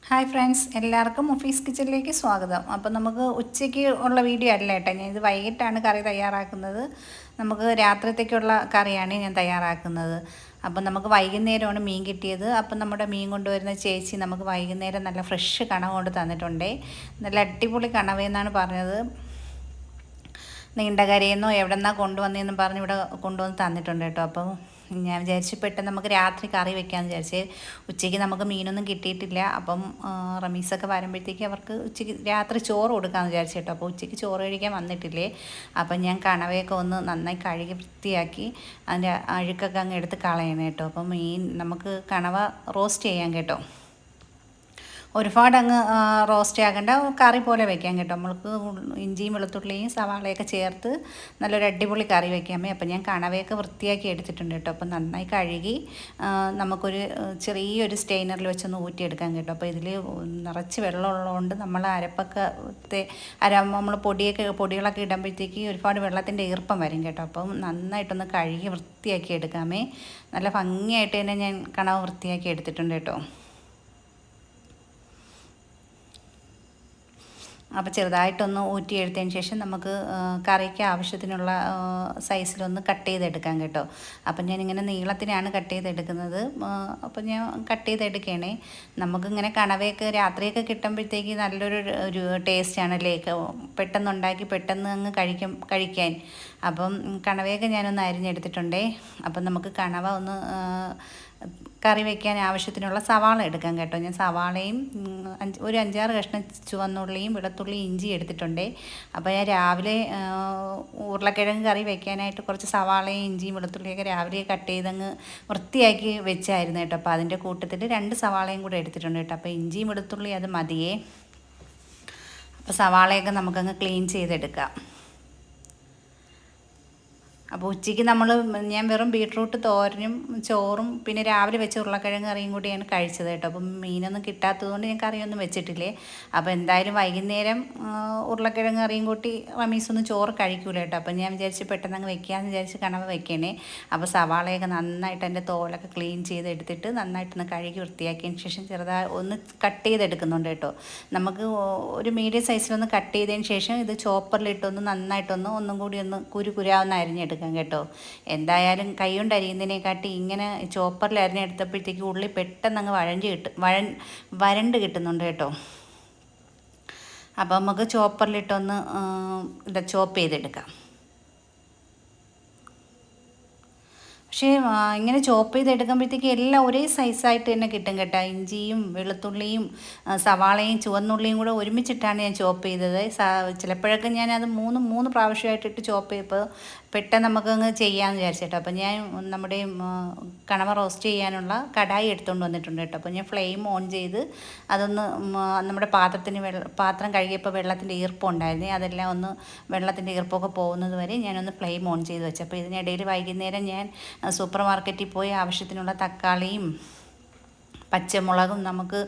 Hi friends, എല്ലാവർക്കും മുഫീസ് കിച്ചണിലേക്ക് സ്വാഗതം. അപ്പോൾ നമുക്ക് ഉച്ചയ്ക്ക് ഉള്ള വീഡിയോ അല്ല കേട്ടോ, ഞാൻ ഇത് വൈകിട്ടാണ് കറി തയ്യാറാക്കുന്നത്. നമുക്ക് രാത്രിത്തേക്കുള്ള കറിയാണ് ഞാൻ തയ്യാറാക്കുന്നത്. അപ്പം നമുക്ക് വൈകുന്നേരമാണ് മീൻ കിട്ടിയത്. അപ്പം നമ്മുടെ മീൻ കൊണ്ടുവരുന്ന ചേച്ചി നമുക്ക് വൈകുന്നേരം നല്ല ഫ്രഷ് കണവ കൊണ്ട് തന്നിട്ടുണ്ടേ. നല്ല അടിപൊളി കണവയെന്നാണ് പറഞ്ഞത്. നീണ്ടകരയെന്നോ എവിടെ കൊണ്ടുവന്നതെന്നും പറഞ്ഞ് ഇവിടെ കൊണ്ടുവന്ന് തന്നിട്ടുണ്ട് കേട്ടോ. അപ്പോൾ ഞാൻ വിചാരിച്ചു പെട്ടെന്ന് നമുക്ക് രാത്രി കറി വെക്കാമെന്ന് വിചാരിച്ച്. ഉച്ചയ്ക്ക് നമുക്ക് മീനൊന്നും കിട്ടിയിട്ടില്ല. അപ്പം റമീസൊക്കെ വരുമ്പോഴത്തേക്ക് അവർക്ക് ഉച്ചയ്ക്ക് രാത്രി ചോറ് കൊടുക്കാമെന്ന് വിചാരിച്ചു കേട്ടോ. അപ്പോൾ ഉച്ചയ്ക്ക് ചോറ് കഴിക്കാൻ വന്നിട്ടില്ലേ. അപ്പം ഞാൻ കണവയൊക്കെ ഒന്ന് നന്നായി കഴുകി വൃത്തിയാക്കി അതിൻ്റെ അഴുക്കൊക്കെ അങ്ങ് എടുത്ത് കളയണം കേട്ടോ. അപ്പം മീൻ നമുക്ക് കണവ റോസ്റ്റ് ചെയ്യാം കേട്ടോ. ഒരുപാട് അങ്ങ് റോസ്റ്റ് ആക്കേണ്ട, കറി പോലെ വെക്കാം കേട്ടോ. നമ്മൾക്ക് ഇഞ്ചിയും വെളുത്തുള്ളിയും സവാളയൊക്കെ ചേർത്ത് നല്ലൊരു അടിപൊളി കറി വെക്കാമേ. അപ്പം ഞാൻ കണവയൊക്കെ വൃത്തിയാക്കി എടുത്തിട്ടുണ്ട് കേട്ടോ. അപ്പം നന്നായി കഴുകി നമുക്കൊരു ചെറിയൊരു സ്റ്റെയിനറിൽ വെച്ചൊന്ന് ഊറ്റിയെടുക്കാം കേട്ടോ. അപ്പോൾ ഇതിൽ നിറച്ച് വെള്ളമുള്ളതുകൊണ്ട് നമ്മൾ അരപ്പൊക്കെ നമ്മൾ പൊടികളൊക്കെ ഇടുമ്പോഴത്തേക്ക് ഒരുപാട് വെള്ളത്തിൻ്റെ ഈർപ്പം വരും കേട്ടോ. അപ്പം നന്നായിട്ടൊന്ന് കഴുകി വൃത്തിയാക്കി എടുക്കാമേ. നല്ല ഭംഗിയായിട്ട് തന്നെ ഞാൻ കണവ വൃത്തിയാക്കി എടുത്തിട്ടുണ്ട് കേട്ടോ. അപ്പോൾ ചെറുതായിട്ടൊന്ന് ഊറ്റിയെടുത്തതിന് ശേഷം നമുക്ക് കറിക്ക് ആവശ്യത്തിനുള്ള സൈസിലൊന്ന് കട്ട് ചെയ്തെടുക്കാം കേട്ടോ. അപ്പം ഞാനിങ്ങനെ നീളത്തിനാണ് കട്ട് ചെയ്തെടുക്കുന്നത്. അപ്പം ഞാൻ കട്ട് ചെയ്തെടുക്കുകയാണേ. നമുക്കിങ്ങനെ കണവയൊക്കെ രാത്രിയൊക്കെ കിട്ടുമ്പോഴത്തേക്ക് നല്ലൊരു ടേസ്റ്റാണല്ലേ, പെട്ടെന്നുണ്ടാക്കി പെട്ടെന്ന് അങ്ങ് കഴിക്കാൻ. അപ്പം കണവയൊക്കെ ഞാനൊന്ന് അരിഞ്ഞെടുത്തിട്ടുണ്ടേ. അപ്പം നമുക്ക് കണവ ഒന്ന് കറി വയ്ക്കാൻ ആവശ്യത്തിനുള്ള സവാള എടുക്കാം കേട്ടോ. ഞാൻ സവാളയും ഒരു 5-6 കഷ്ണം ചുവന്നുള്ളിയും വെളുത്തുള്ളിയും ഇഞ്ചി എടുത്തിട്ടുണ്ടേ. അപ്പോൾ ഞാൻ രാവിലെ ഉരുളക്കിഴങ്ങ് കറി വയ്ക്കാനായിട്ട് കുറച്ച് സവാളയും ഇഞ്ചിയും വെളുത്തുള്ളിയൊക്കെ രാവിലെ കട്ട് ചെയ്തങ്ങ് വൃത്തിയാക്കി വെച്ചായിരുന്നു കേട്ടോ. അപ്പോൾ അതിൻ്റെ കൂട്ടത്തിൽ 2 സവാളയും കൂടെ എടുത്തിട്ടുണ്ട് കേട്ടോ. അപ്പോൾ ഇഞ്ചിയും വെളുത്തുള്ളി അത് മതിയേ. അപ്പോൾ സവാളയൊക്കെ നമുക്കങ്ങ് ക്ലീൻ ചെയ്തെടുക്കാം. അപ്പോൾ ഉച്ചയ്ക്ക് ഞാൻ വെറും ബീട്രൂട്ട് തോരനും ചോറും പിന്നെ രാവിലെ വെച്ച ഉരുളക്കിഴങ്ങ് കറിയും കൂടിയാണ് കഴിച്ചത് കേട്ടോ. അപ്പം മീനൊന്നും കിട്ടാത്തതുകൊണ്ട് ഞാൻ കറിയൊന്നും വെച്ചിട്ടില്ലേ. അപ്പോൾ എന്തായാലും വൈകുന്നേരം ഉരുളക്കിഴങ്ങ് കറിയും കൂട്ടി റമീസൊന്നും ചോറ് കഴിക്കൂല കേട്ടോ. അപ്പം ഞാൻ വിചാരിച്ച് പെട്ടെന്ന് അങ്ങ് വെക്കാമെന്ന് വിചാരിച്ച് കണവ വെക്കണേ. അപ്പോൾ സവാളയൊക്കെ നന്നായിട്ട് എൻ്റെ തോലൊക്കെ ക്ലീൻ ചെയ്തെടുത്തിട്ട് നന്നായിട്ടൊന്ന് കഴുകി വൃത്തിയാക്കിയതിന് ശേഷം ചെറുതായി ഒന്ന് കട്ട് ചെയ്തെടുക്കുന്നുണ്ട് കേട്ടോ. നമുക്ക് ഒരു മീഡിയം സൈസിലൊന്ന് കട്ട് ചെയ്തതിന് ശേഷം ഇത് ചോപ്പറിലിട്ടൊന്ന് നന്നായിട്ടൊന്ന് ഒന്നും കൂടി ഒന്ന് കുരുകുരാന്ന് അരിഞ്ഞെടുക്കാം കേട്ടോ. എന്തായാലും കൈ കൊണ്ട് അരിയുന്നതിനെക്കാട്ടി ഇങ്ങനെ ചോപ്പറിൽ അരിഞ്ഞെടുത്തപ്പോഴത്തേക്ക് ഉള്ളി പെട്ടെന്ന് അങ്ങ് വരണ്ട് കിട്ടുന്നുണ്ട് കേട്ടോ. അപ്പം നമുക്ക് ചോപ്പറിലിട്ടൊന്ന് ചോപ്പ് ചെയ്തെടുക്കാം. പക്ഷേ ഇങ്ങനെ ചോപ്പ് ചെയ്തെടുക്കുമ്പോഴത്തേക്ക് എല്ലാം ഒരേ സൈസായിട്ട് തന്നെ കിട്ടും കേട്ടോ. ഇഞ്ചിയും വെളുത്തുള്ളിയും സവാളയും ചുവന്നുള്ളിയും കൂടെ ഒരുമിച്ചിട്ടാണ് ഞാൻ ചോപ്പ് ചെയ്തത്. ചിലപ്പോഴൊക്കെ ഞാനത് മൂന്ന് പ്രാവശ്യമായിട്ടിട്ട് ചോപ്പ് ചെയ്തപ്പോൾ പെട്ടെന്ന് നമുക്കങ്ങ് ചെയ്യാമെന്ന് വിചാരിച്ചിട്ടോ. അപ്പോൾ ഞാൻ നമ്മുടെ കണവ റോസ്റ്റ് ചെയ്യാനുള്ള കടായി എടുത്തുകൊണ്ട് വന്നിട്ടുണ്ട് കേട്ടോ. അപ്പോൾ ഞാൻ ഫ്ലെയിം ഓൺ ചെയ്ത് അതൊന്ന് നമ്മുടെ പാത്രം കഴുകിയപ്പോൾ വെള്ളത്തിൻ്റെ ഈർപ്പം ഉണ്ടായിരുന്നേ, അതെല്ലാം ഒന്ന് വെള്ളത്തിൻ്റെ ഈർപ്പമൊക്കെ പോകുന്നത് വരെ ഞാനൊന്ന് ഫ്ലെയിം ഓൺ ചെയ്ത് വെച്ചു. അപ്പോൾ ഇതിനിടയിൽ വൈകുന്നേരം ഞാൻ സൂപ്പർ മാർക്കറ്റിൽ പോയി ആവശ്യത്തിനുള്ള തക്കാളിയും പച്ചമുളകും നമുക്ക്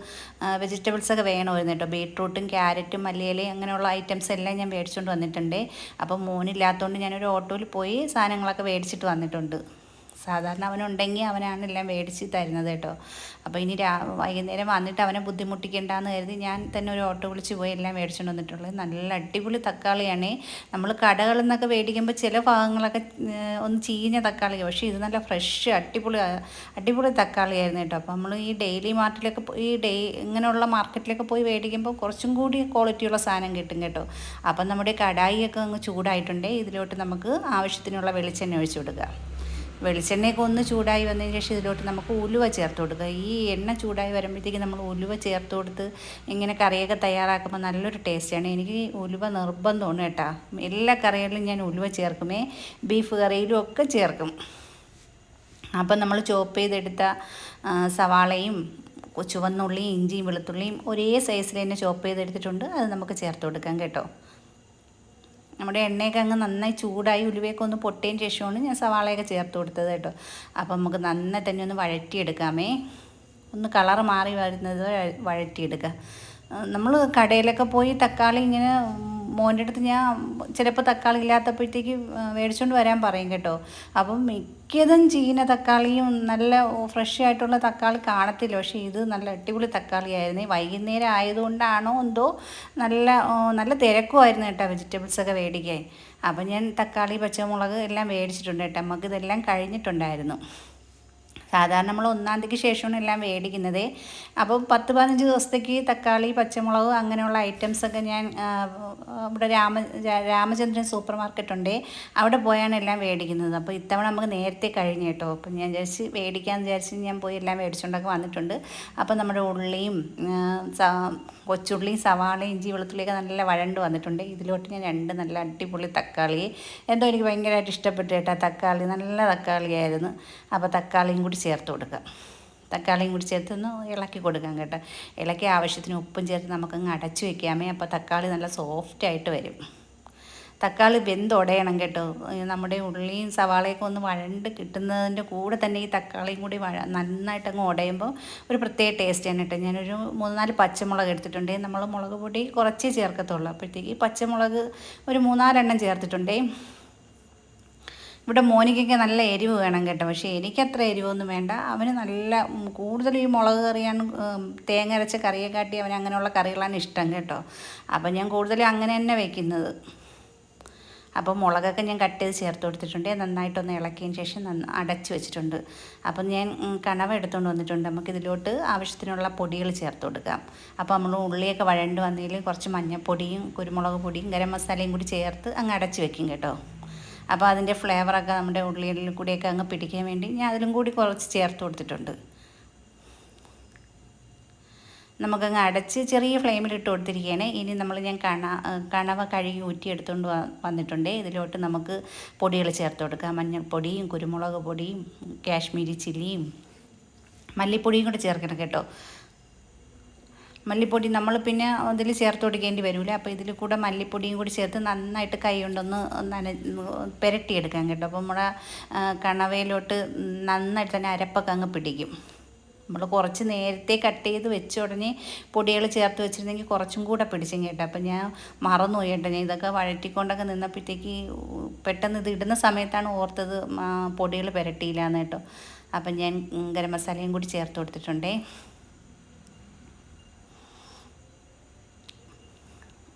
വെജിറ്റബിൾസൊക്കെ വേണമായിരുന്നു കേട്ടോ. ബീട്രൂട്ടും ക്യാരറ്റും മല്ലിയിലയും അങ്ങനെയുള്ള ഐറ്റംസ് എല്ലാം ഞാൻ മേടിച്ചുകൊണ്ട് വന്നിട്ടുണ്ട്. അപ്പം മോനില്ലാത്തതുകൊണ്ട് ഞാനൊരു ഓട്ടോയിൽ പോയി സാധനങ്ങളൊക്കെ മേടിച്ചിട്ട് വന്നിട്ടുണ്ട്. സാധാരണ അവനുണ്ടെങ്കിൽ അവനാണ് എല്ലാം മേടിച്ച് തരുന്നത് കേട്ടോ. അപ്പോൾ ഇനി വൈകുന്നേരം വന്നിട്ട് അവനെ ബുദ്ധിമുട്ടിക്കേണ്ടെന്ന് കരുതി ഞാൻ തന്നെ ഒരു ഓട്ടോ വിളിച്ച് പോയി എല്ലാം മേടിച്ചുകൊണ്ട് വന്നിട്ടുള്ളത്. നല്ല അടിപൊളി തക്കാളിയാണ്. നമ്മൾ കടകളിൽ നിന്നൊക്കെ മേടിക്കുമ്പോൾ ചില ഭാഗങ്ങളൊക്കെ ഒന്ന് ചീഞ്ഞ തക്കാളി, പക്ഷേ ഇത് നല്ല ഫ്രഷ് അടിപൊളി തക്കാളിയായിരുന്നു കേട്ടോ. അപ്പോൾ നമ്മൾ ഈ ഡെയിലി മാർട്ടിലൊക്കെ ഇങ്ങനെയുള്ള മാർക്കറ്റിലൊക്കെ പോയി മേടിക്കുമ്പോൾ കുറച്ചും കൂടി ക്വാളിറ്റിയുള്ള സാധനം കിട്ടും കേട്ടോ. അപ്പം നമ്മുടെ കടായിയൊക്കെ അങ്ങ് ചൂടായിട്ടുണ്ട്. ഇതിലോട്ട് നമുക്ക് ആവശ്യത്തിനുള്ള വെളിച്ചെണ്ണ ഒഴിച്ചു കൊടുക്കുക. വെളിച്ചെണ്ണയൊക്കെ ഒന്ന് ചൂടായി വന്നതിന് ശേഷം ഇതിലോട്ട് നമുക്ക് ഉലുവ ചേർത്ത് കൊടുക്കുക. ഈ എണ്ണ ചൂടായി വരുമ്പോഴത്തേക്ക് നമ്മൾ ഉലുവ ചേർത്ത് കൊടുത്ത് ഇങ്ങനെ കറിയൊക്കെ തയ്യാറാക്കുമ്പോൾ നല്ലൊരു ടേസ്റ്റാണ്. എനിക്ക് ഉലുവ നിർബന്ധമാണ് കേട്ടോ. എല്ലാ കറികളിലും ഞാൻ ഉലുവ ചേർക്കുമേ, ബീഫ് കറിയിലും ഒക്കെ ചേർക്കും. അപ്പം നമ്മൾ ചോപ്പ് ചെയ്തെടുത്ത സവാളയും ചുവന്നുള്ളിയും ഇഞ്ചിയും വെളുത്തുള്ളിയും ഒരേ സൈസിൽ തന്നെ ചോപ്പ് ചെയ്തെടുത്തിട്ടുണ്ട്. അത് നമുക്ക് ചേർത്ത് കൊടുക്കാം കേട്ടോ. നമ്മുടെ എണ്ണയൊക്കെ അങ്ങ് നന്നായി ചൂടായി ഉലുവയൊക്കെ ഒന്ന് പൊട്ടിയതിന് ശേഷമാണ് ഞാൻ സവാളയൊക്കെ ചേർത്ത് കൊടുത്തത് കേട്ടോ. അപ്പം നമുക്ക് നന്നായി തന്നെ ഒന്ന് വഴറ്റിയെടുക്കാമേ. ഒന്ന് കളറ് മാറി വരുന്നത് വഴറ്റിയെടുക്കുക. നമ്മൾ കടയിലൊക്കെ പോയി തക്കാളി ഇങ്ങനെ മോൻ്റെ അടുത്ത് ഞാൻ ചിലപ്പോൾ തക്കാളി ഇല്ലാത്തപ്പോഴത്തേക്ക് മേടിച്ചുകൊണ്ട് വരാൻ പറയും കേട്ടോ. അപ്പം മിക്കതും ചീന തക്കാളിയും നല്ല ഫ്രഷ് ആയിട്ടുള്ള തക്കാളി കാണത്തില്ല. പക്ഷേ ഇത് നല്ല അടിപൊളി തക്കാളിയായിരുന്നു. വൈകുന്നേരം ആയതുകൊണ്ടാണോ എന്തോ നല്ല നല്ല തിരക്കുമായിരുന്നു കേട്ടോ വെജിറ്റബിൾസൊക്കെ മേടിക്കാൻ. അപ്പം ഞാൻ തക്കാളി പച്ചമുളക് എല്ലാം മേടിച്ചിട്ടുണ്ട് കേട്ടോ. നമുക്ക് ഇതെല്ലാം കഴിഞ്ഞിട്ടുണ്ടായിരുന്നു. സാധാരണ നമ്മൾ 1-ാം തീയതിക്ക് ശേഷമാണ് എല്ലാം മേടിക്കുന്നത്. അപ്പോൾ 10-15 ദിവസത്തേക്ക് തക്കാളി പച്ചമുളക് അങ്ങനെയുള്ള ഐറ്റംസൊക്കെ ഞാൻ ഇവിടെ രാമചന്ദ്രൻ സൂപ്പർ മാർക്കറ്റുണ്ട്, അവിടെ പോയാണ് എല്ലാം മേടിക്കുന്നത്. അപ്പോൾ ഇത്തവണ നമുക്ക് നേരത്തെ കഴിഞ്ഞ് കേട്ടോ. അപ്പം ഞാൻ മേടിക്കാമെന്ന് വിചാരിച്ച് ഞാൻ പോയി എല്ലാം മേടിച്ചുകൊണ്ടൊക്കെ വന്നിട്ടുണ്ട്. അപ്പോൾ നമ്മുടെ ഉള്ളിയും കൊച്ചുള്ളിയും സവാളയും ഇഞ്ചി വെളുത്തുള്ളിയൊക്കെ നല്ല വഴണ്ട് വന്നിട്ടുണ്ട്. ഇതിലോട്ട് ഞാൻ 2 നല്ല അടിപൊളി തക്കാളി, എന്തോ എനിക്ക് ഭയങ്കരമായിട്ട് ഇഷ്ടപ്പെട്ടു കേട്ടോ. തക്കാളി നല്ല തക്കാളിയായിരുന്നു. അപ്പോൾ തക്കാളിയും കൂടി ചേർത്ത് കൊടുക്കാം. തക്കാളിയും കൂടി ചേർത്ത് ഒന്ന് ഇളക്കി കൊടുക്കാം കേട്ടോ. ഇളക്കി ആവശ്യത്തിന് ഉപ്പും ചേർത്ത് നമുക്കങ്ങ് അടച്ചു വയ്ക്കാമേ. അപ്പോൾ തക്കാളി നല്ല സോഫ്റ്റായിട്ട് വരും. തക്കാളി വെന്തുടയണം കേട്ടോ. നമ്മുടെ ഉള്ളിയും സവാളയൊക്കെ ഒന്ന് വഴണ്ട് കിട്ടുന്നതിൻ്റെ കൂടെ തന്നെ ഈ തക്കാളിയും കൂടി നന്നായിട്ടങ്ങ് ഉടയുമ്പോൾ ഒരു പ്രത്യേക ടേസ്റ്റാണ് കേട്ടോ. ഞാനൊരു 3-4 പച്ചമുളക് എടുത്തിട്ടുണ്ട്. നമ്മൾ മുളക് പൊടി കുറച്ചേ ചേർക്കത്തുള്ളൂ. അപ്പോഴത്തേക്ക് പച്ചമുളക് ഒരു 3-4 എണ്ണം ചേർത്തിട്ടുണ്ടേ. ഇവിടെ മോനിക്കൊക്കെ നല്ല എരിവ് വേണം കേട്ടോ. പക്ഷേ എനിക്കത്ര എരിവൊന്നും വേണ്ട. അവന് നല്ല കൂടുതൽ ഈ മുളക് കറിയാണ്, തേങ്ങ അരച്ച കറിയെക്കാട്ടി അവന് അങ്ങനെയുള്ള കറികളാണ് ഇഷ്ടം കേട്ടോ. അപ്പം ഞാൻ കൂടുതലും അങ്ങനെ തന്നെ വയ്ക്കുന്നത്. അപ്പോൾ മുളകൊക്കെ ഞാൻ കട്ട് ചെയ്ത് ചേർത്ത് കൊടുത്തിട്ടുണ്ട്. നന്നായിട്ടൊന്ന് ഇളക്കിയതിന് ശേഷം അടച്ച് വെച്ചിട്ടുണ്ട്. അപ്പം ഞാൻ കണവ എടുത്തുകൊണ്ട് വന്നിട്ടുണ്ട്. നമുക്കിതിലോട്ട് ആവശ്യത്തിനുള്ള പൊടികൾ ചേർത്ത് കൊടുക്കാം. അപ്പോൾ നമ്മൾ ഉള്ളിയൊക്കെ വഴണ്ട് വന്നതിൽ കുറച്ച് മഞ്ഞൾപ്പൊടിയും കുരുമുളക് പൊടിയും ഗരം മസാലയും കൂടി ചേർത്ത് അങ്ങ് അടച്ച് വെക്കും കേട്ടോ. അപ്പോൾ അതിൻ്റെ ഫ്ലേവറൊക്കെ നമ്മുടെ ഉള്ളിയിൽ കൂടിയൊക്കെ അങ്ങ് പിടിക്കാൻ വേണ്ടി ഞാൻ അതിലും കൂടി കുറച്ച് ചേർത്ത് കൊടുത്തിട്ടുണ്ട്. നമുക്കങ്ങ് അടച്ച് ചെറിയ ഫ്ലെയിമിലിട്ട് കൊടുത്തിരിക്കുകയാണ്. ഇനി ഞാൻ കണവ കഴുകി ഊറ്റിയെടുത്തുകൊണ്ട് വന്നിട്ടുണ്ട്. ഇതിലോട്ട് നമുക്ക് പൊടികൾ ചേർത്ത് കൊടുക്കാം. മഞ്ഞൾപ്പൊടിയും കുരുമുളക് പൊടിയും കാശ്മീരി ചില്ലിയും മല്ലിപ്പൊടിയും കൂടി ചേർക്കണം കേട്ടോ. മല്ലിപ്പൊടി നമ്മൾ പിന്നെ ഇതിൽ ചേർത്ത് കൊടുക്കേണ്ടി വരില്ല. അപ്പോൾ ഇതിൽ കൂടെ മല്ലിപ്പൊടിയും കൂടി ചേർത്ത് നന്നായിട്ട് കൈ കൊണ്ടൊന്ന് പുരട്ടിയെടുക്കാം കേട്ടോ. അപ്പോൾ നമ്മുടെ കണവയിലോട്ട് നന്നായിട്ട് തന്നെ അരപ്പൊക്കെ അങ്ങ് പിടിക്കും. നമ്മൾ കുറച്ച് നേരത്തെ കട്ട് ചെയ്ത് വെച്ച ഉടനെ പൊടികൾ ചേർത്ത് വെച്ചിരുന്നെങ്കിൽ കുറച്ചും കൂടെ പിടിച്ചും കേട്ടോ. അപ്പം ഞാൻ മറന്നുപോയി കേട്ടോ. ഞാൻ ഇതൊക്കെ വഴറ്റിക്കൊണ്ടൊക്കെ നിന്നപ്പോഴത്തേക്ക് പെട്ടെന്ന് ഇത് ഇടുന്ന സമയത്താണ് ഓർത്തത് പൊടികൾ പുരട്ടിയില്ലാന്ന് കേട്ടോ. അപ്പം ഞാൻ ഗരം മസാലയും കൂടി ചേർത്ത് കൊടുത്തിട്ടുണ്ടേ.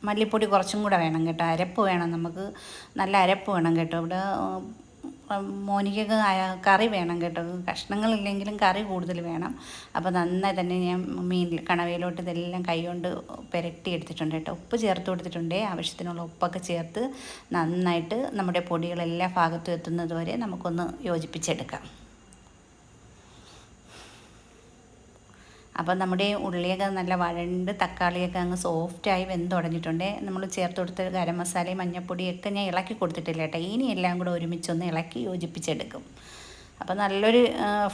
മല്ലിപ്പൊടി കുറച്ചും കൂടെ വേണം കേട്ടോ. അരപ്പ് വേണം, നമുക്ക് നല്ല അരപ്പ് വേണം കേട്ടോ. ഇവിടെ മോനിക്കൊക്കെ കറി വേണം കേട്ടോ. കഷ്ണങ്ങളില്ലെങ്കിലും കറി കൂടുതൽ വേണം. അപ്പോൾ നന്നായി തന്നെ ഞാൻ കണവയിലോട്ട് ഇതെല്ലാം കൈ കൊണ്ട് പുരട്ടി എടുത്തിട്ടുണ്ട് കേട്ടോ. ഉപ്പ് ചേർത്ത് കൊടുത്തിട്ടുണ്ട്. ആവശ്യത്തിനുള്ള ഉപ്പൊക്കെ ചേർത്ത് നന്നായിട്ട് നമ്മുടെ പൊടികളെല്ലാ ഭാഗത്തും എത്തുന്നത് വരെ നമുക്കൊന്ന് യോജിപ്പിച്ചെടുക്കാം. അപ്പം നമ്മുടെ ഉള്ളിയൊക്കെ നല്ല വഴണ്ട് തക്കാളിയൊക്കെ അങ്ങ് സോഫ്റ്റായി വെന്തുടഞ്ഞിട്ടുണ്ട്. നമ്മൾ ചേർത്ത് കൊടുത്ത ഗരം മസാലയും മഞ്ഞൾപ്പൊടിയൊക്കെ ഞാൻ ഇളക്കി കൊടുത്തിട്ടില്ല കേട്ടോ. ഇനി എല്ലാം കൂടെ ഒരുമിച്ചൊന്ന് ഇളക്കി യോജിപ്പിച്ചെടുക്കും. അപ്പോൾ നല്ലൊരു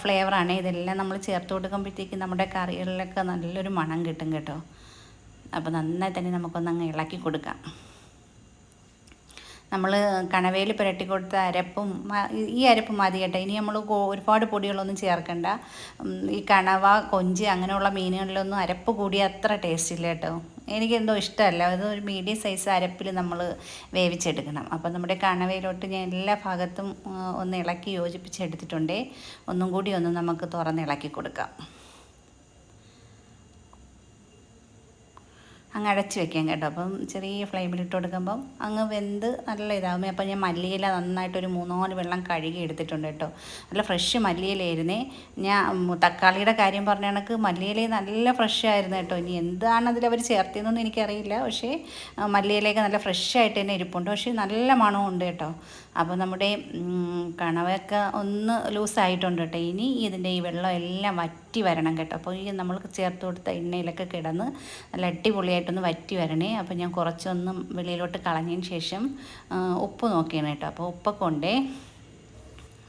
ഫ്ലേവറാണ്. ഇതെല്ലാം നമ്മൾ ചേർത്ത് കൊടുക്കുമ്പോഴത്തേക്ക് നമ്മുടെ കറികളിലൊക്കെ നല്ലൊരു മണം കിട്ടും കേട്ടോ. അപ്പോൾ നന്നായി തന്നെ നമുക്കൊന്നങ്ങ് ഇളക്കി കൊടുക്കാം. നമ്മൾ കണവയിൽ പുരട്ടി കൊടുത്ത അരപ്പും ഈ അരപ്പ് മതി കേട്ടോ. ഇനി നമ്മൾ ഒരുപാട് പൊടികളൊന്നും ചേർക്കണ്ട. ഈ കണവ കൊഞ്ച് അങ്ങനെയുള്ള മീനുകളിലൊന്നും അരപ്പ് കൂടിയ അത്ര ടേസ്റ്റ് ഇല്ല കേട്ടോ. എനിക്കെന്തോ ഇഷ്ടമല്ല. അത് ഒരു മീഡിയം സൈസ് അരപ്പിൽ നമ്മൾ വേവിച്ചെടുക്കണം. അപ്പം നമ്മുടെ കണവയിലോട്ട് ഞാൻ എല്ലാ ഭാഗത്തും ഒന്ന് ഇളക്കി യോജിപ്പിച്ചെടുത്തിട്ടുണ്ട്. ഒന്നും കൂടി ഒന്ന് നമുക്ക് തുറന്ന് ഇളക്കി കൊടുക്കാം. അങ്ങ് അടച്ച് വെക്കാം കേട്ടോ. അപ്പം ചെറിയ ഫ്ലെയിമിലിട്ട് കൊടുക്കുമ്പം അങ്ങ് വെന്ത് നല്ല ഇതാകും. അപ്പം ഞാൻ മല്ലിയില നന്നായിട്ടൊരു 3-4 വെള്ളം കഴുകി എടുത്തിട്ടുണ്ട് കേട്ടോ. നല്ല ഫ്രഷ് മല്ലിയിലയായിരുന്നേ. ഞാൻ തക്കാളിയുടെ കാര്യം പറഞ്ഞ കണക്ക് മല്ലിയില നല്ല ഫ്രഷ് ആയിരുന്നു കേട്ടോ. ഇനി എന്താണ് അതിലവർ ചേർത്തതെന്നൊന്നും എനിക്കറിയില്ല. പക്ഷേ മല്ലിയിലയൊക്കെ നല്ല ഫ്രഷ് ആയിട്ട് തന്നെ ഇരിപ്പുണ്ട്. പക്ഷേ നല്ല മണമുണ്ട് കേട്ടോ. അപ്പോൾ നമ്മുടെ കണവയൊക്കെ ഒന്ന് ലൂസായിട്ടുണ്ട് കേട്ടോ. ഇനി ഇതിൻ്റെ ഈ വെള്ളം എല്ലാം വറ്റി വരണം കേട്ടോ. അപ്പോൾ ഈ നമ്മൾ ചേർത്ത് കൊടുത്ത എണ്ണയിലൊക്കെ കിടന്ന് നല്ല അടിപൊളിയായിട്ടൊന്ന് വറ്റി വരണേ. അപ്പോൾ ഞാൻ കുറച്ചൊന്നും വെളിയിലോട്ട് കളഞ്ഞതിന് ശേഷം ഉപ്പ് നോക്കിയാണ് കേട്ടോ. അപ്പോൾ ഉപ്പൊക്കെ ഉണ്ടേ.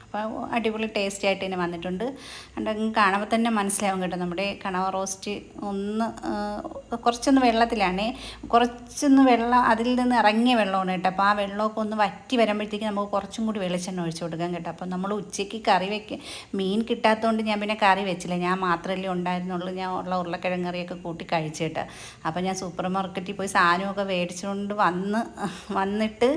അപ്പോൾ അടിപൊളി ടേസ്റ്റി ആയിട്ട് തന്നെ വന്നിട്ടുണ്ട്. അതുകൊണ്ട് കാണുമ്പോൾ തന്നെ മനസ്സിലാവും കേട്ടോ. നമ്മുടെ കണവ റോസ്റ്റ് ഒന്ന് കുറച്ചൊന്ന് വെള്ളത്തിലാണേ, കുറച്ചൊന്ന് വെള്ളം അതിൽ നിന്ന് ഇറങ്ങിയ വെള്ളമാണ് കേട്ടോ. അപ്പോൾ ആ വെള്ളമൊക്കെ ഒന്ന് വറ്റി വരുമ്പോഴത്തേക്ക് നമുക്ക് കുറച്ചും കൂടി വെളിച്ചെണ്ണ ഒഴിച്ച് കൊടുക്കാം കേട്ടോ. അപ്പോൾ നമ്മൾ ഉച്ചയ്ക്ക് കറി മീൻ കിട്ടാത്തതുകൊണ്ട് ഞാൻ പിന്നെ കറി വെച്ചില്ല, ഞാൻ മാത്രമല്ലേ ഉണ്ടായിരുന്നുള്ളൂ. ഞാൻ ഉള്ള ഉരുളക്കിഴങ്ങ് കറിയൊക്കെ കൂട്ടി കഴിച്ചു കേട്ടോ. അപ്പോൾ ഞാൻ സൂപ്പർ മാർക്കറ്റിൽ പോയി സാധനമൊക്കെ മേടിച്ചുകൊണ്ട് വന്നിട്ട്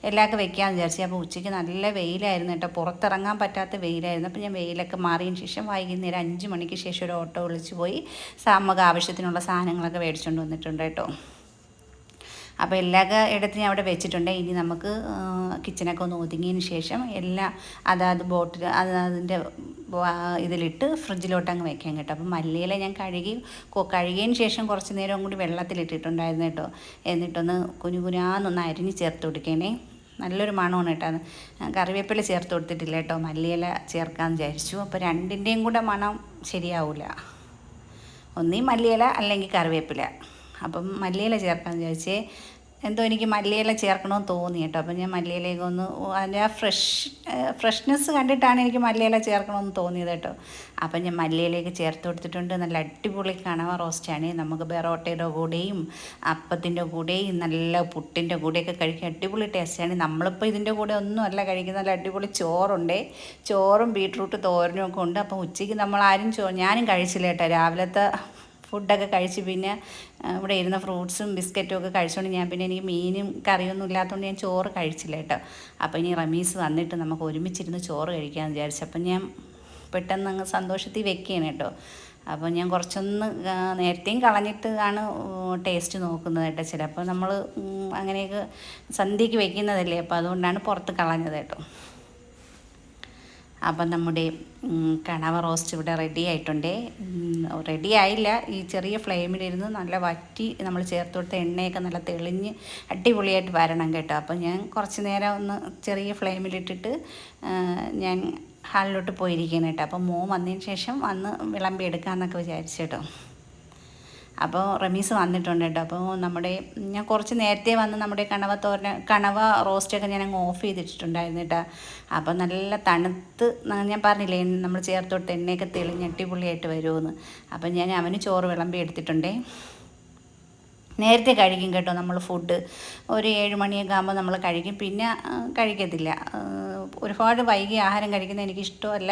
എല്ലാവർക്കും വെക്കാമെന്ന് വിചാരിച്ചു. അപ്പോൾ ഉച്ചയ്ക്ക് നല്ല വെയിലായിരുന്നു കേട്ടോ, പുറത്തിറങ്ങാൻ പറ്റാത്ത വെയിലായിരുന്നു. അപ്പോൾ ഞാൻ വെയിലൊക്കെ മാറിയതിന് ശേഷം വൈകുന്നേരം 5 മണിക്ക് ശേഷം ഒരു ഓട്ടോ വിളിച്ച് പോയി നമുക്ക് ആവശ്യത്തിനുള്ള സാധനങ്ങളൊക്കെ മേടിച്ചുകൊണ്ട് വന്നിട്ടുണ്ട് കേട്ടോ. അപ്പോൾ എല്ലാ ഇടത്തും ഞാൻ അവിടെ വെച്ചിട്ടുണ്ട്. ഇനി നമുക്ക് കിച്ചണൊക്കെ ഒന്ന് ഒതുങ്ങിയതിന് ശേഷം എല്ലാം അതാത് ബോട്ടിൽ അതിൻ്റെ ഇതിലിട്ട് ഫ്രിഡ്ജിലോട്ട് അങ്ങ് വെക്കാൻ കേട്ടോ. അപ്പം മല്ലിയില ഞാൻ കഴുകിയതിന് ശേഷം കുറച്ച് നേരം കൂടി വെള്ളത്തിലിട്ടിട്ടുണ്ടായിരുന്നു കേട്ടോ. എന്നിട്ടൊന്ന് കുനുകുനാന്നൊന്ന് അരിഞ്ഞ് ചേർത്ത് കൊടുക്കണേ, നല്ലൊരു മണമാണ് കേട്ടോ. അത് കറിവേപ്പില ചേർത്ത് കൊടുത്തിട്ടില്ല കേട്ടോ, മല്ലിയില ചേർക്കാമെന്ന് വിചാരിച്ചു. അപ്പോൾ രണ്ടിൻ്റെയും കൂടെ മണം ശരിയാവില്ല, ഒന്നീ മല്ലിയില അല്ലെങ്കിൽ കറിവേപ്പില. അപ്പം മല്ലിയില ചേർക്കാമെന്ന് വിചാരിച്ചേ, എന്തോ എനിക്ക് മല്ലിയില ചേർക്കണമെന്ന് തോന്നി കേട്ടോ. അപ്പം ഞാൻ മല്ലിയിലേക്ക് അതിൻ്റെ ആ ഫ്രഷ്നെസ് കണ്ടിട്ടാണ് എനിക്ക് മല്ലിയില ചേർക്കണമെന്ന് തോന്നിയത് കേട്ടോ. അപ്പം ഞാൻ മല്ലിയിലേക്ക് ചേർത്ത് കൊടുത്തിട്ടുണ്ട്. നല്ല അടിപൊളി കണവ റോസ്റ്റാണ്. നമുക്ക് ബെറോട്ടയുടെ കൂടെയും അപ്പത്തിൻ്റെ കൂടെയും നല്ല പുട്ടിൻ്റെ കൂടെയൊക്കെ കഴിക്കാൻ അടിപൊളി ടേസ്റ്റാണ്. നമ്മളിപ്പോൾ ഇതിൻ്റെ കൂടെ ഒന്നുമല്ല കഴിക്കുന്നത്, നല്ല അടിപൊളി ചോറുണ്ട്, ചോറും ബീട്രൂട്ട് തോരനും ഒക്കെ ഉണ്ട്. അപ്പം ഉച്ചയ്ക്ക് ഞാനും കഴിച്ചില്ല കേട്ടോ. രാവിലത്തെ ഫുഡൊക്കെ കഴിച്ച് പിന്നെ ഇവിടെ ഇരുന്ന ഫ്രൂട്ട്സും ബിസ്ക്കറ്റും ഒക്കെ കഴിച്ചുകൊണ്ട് എനിക്ക് മീനും കറിയൊന്നും ഇല്ലാത്തതുകൊണ്ട് ഞാൻ ചോറ് കഴിച്ചില്ല കേട്ടോ. അപ്പോൾ ഇനി റമീസ് വന്നിട്ട് നമുക്ക് ഒരുമിച്ചിരുന്ന് ചോറ് കഴിക്കാമെന്ന് വിചാരിച്ചു. അപ്പം ഞാൻ പെട്ടെന്ന് അങ്ങ് സന്തോഷത്തിൽ വെക്കുകയാണ് കേട്ടോ. അപ്പോൾ ഞാൻ കുറച്ചൊന്ന് നേരത്തെയും കളഞ്ഞിട്ട് ആണ് ടേസ്റ്റ് നോക്കുന്നത് കേട്ടോ. ചിലപ്പോൾ നമ്മൾ അങ്ങനെയൊക്കെ സന്ധ്യയ്ക്ക് വെക്കുന്നതല്ലേ, അപ്പോൾ അതുകൊണ്ടാണ് പുറത്ത് കളഞ്ഞത് കേട്ടോ. അപ്പം നമ്മുടെ കണവ റോസ്റ്റ് ഇവിടെ റെഡി ആയിട്ടുണ്ട്. റെഡി ആയില്ല, ഈ ചെറിയ ഫ്ലെയിമിലിരുന്ന് നല്ല വറ്റി നമ്മൾ ചേർത്ത് കൊടുത്ത എണ്ണയൊക്കെ നല്ല തെളിഞ്ഞ് അടിപൊളിയായിട്ട് വരണം കേട്ടോ. അപ്പം ഞാൻ കുറച്ച് നേരം ഒന്ന് ചെറിയ ഫ്ലെയിമിലിട്ടിട്ട് ഞാൻ ഹാളിലോട്ട് പോയിരിക്കുകയാണ് കേട്ടോ. അപ്പം മോൻ വന്നതിന് ശേഷം വിളമ്പി എടുക്കാമെന്നൊക്കെ വിചാരിച്ചു കേട്ടോ. അപ്പോൾ റമീസ് വന്നിട്ടുണ്ട് കേട്ടോ. അപ്പോൾ ഞാൻ കുറച്ച് നേരത്തെ വന്ന് നമ്മുടെ കണവ റോസ്റ്റൊക്കെ ഞാൻ അങ്ങ് ഓഫ് ചെയ്തിട്ടുണ്ടായിരുന്നു കേട്ടോ. അപ്പോൾ നല്ല തണുത്ത്, ഞാൻ പറഞ്ഞില്ലേ നമ്മൾ ചേർത്തോട്ട് എണ്ണയൊക്കെ തെളിഞ്ഞ് അടിപൊളിയായിട്ട് വരുമെന്ന്. അപ്പം ഞാൻ അവന് ചോറ് വിളമ്പി എടുത്തിട്ടുണ്ടേ. നേരത്തെ കഴിക്കും കേട്ടോ നമ്മൾ ഫുഡ്, ഒരു 7 മണിയൊക്കെ ആകുമ്പോൾ നമ്മൾ കഴിക്കും, പിന്നെ കഴിക്കത്തില്ല. ഒരുപാട് വൈകി ആഹാരം കഴിക്കുന്നത് എനിക്കിഷ്ടമല്ല.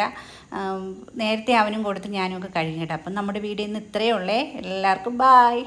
നേരത്തെ അവനും കൊടുത്ത് ഞാനും ഒക്കെ കഴിക്കും കേട്ടോ. അപ്പം നമ്മുടെ വീഡിയോ ഇന്ന് ഇത്രയേ ഉള്ളേ. എല്ലാവർക്കും ബായ്.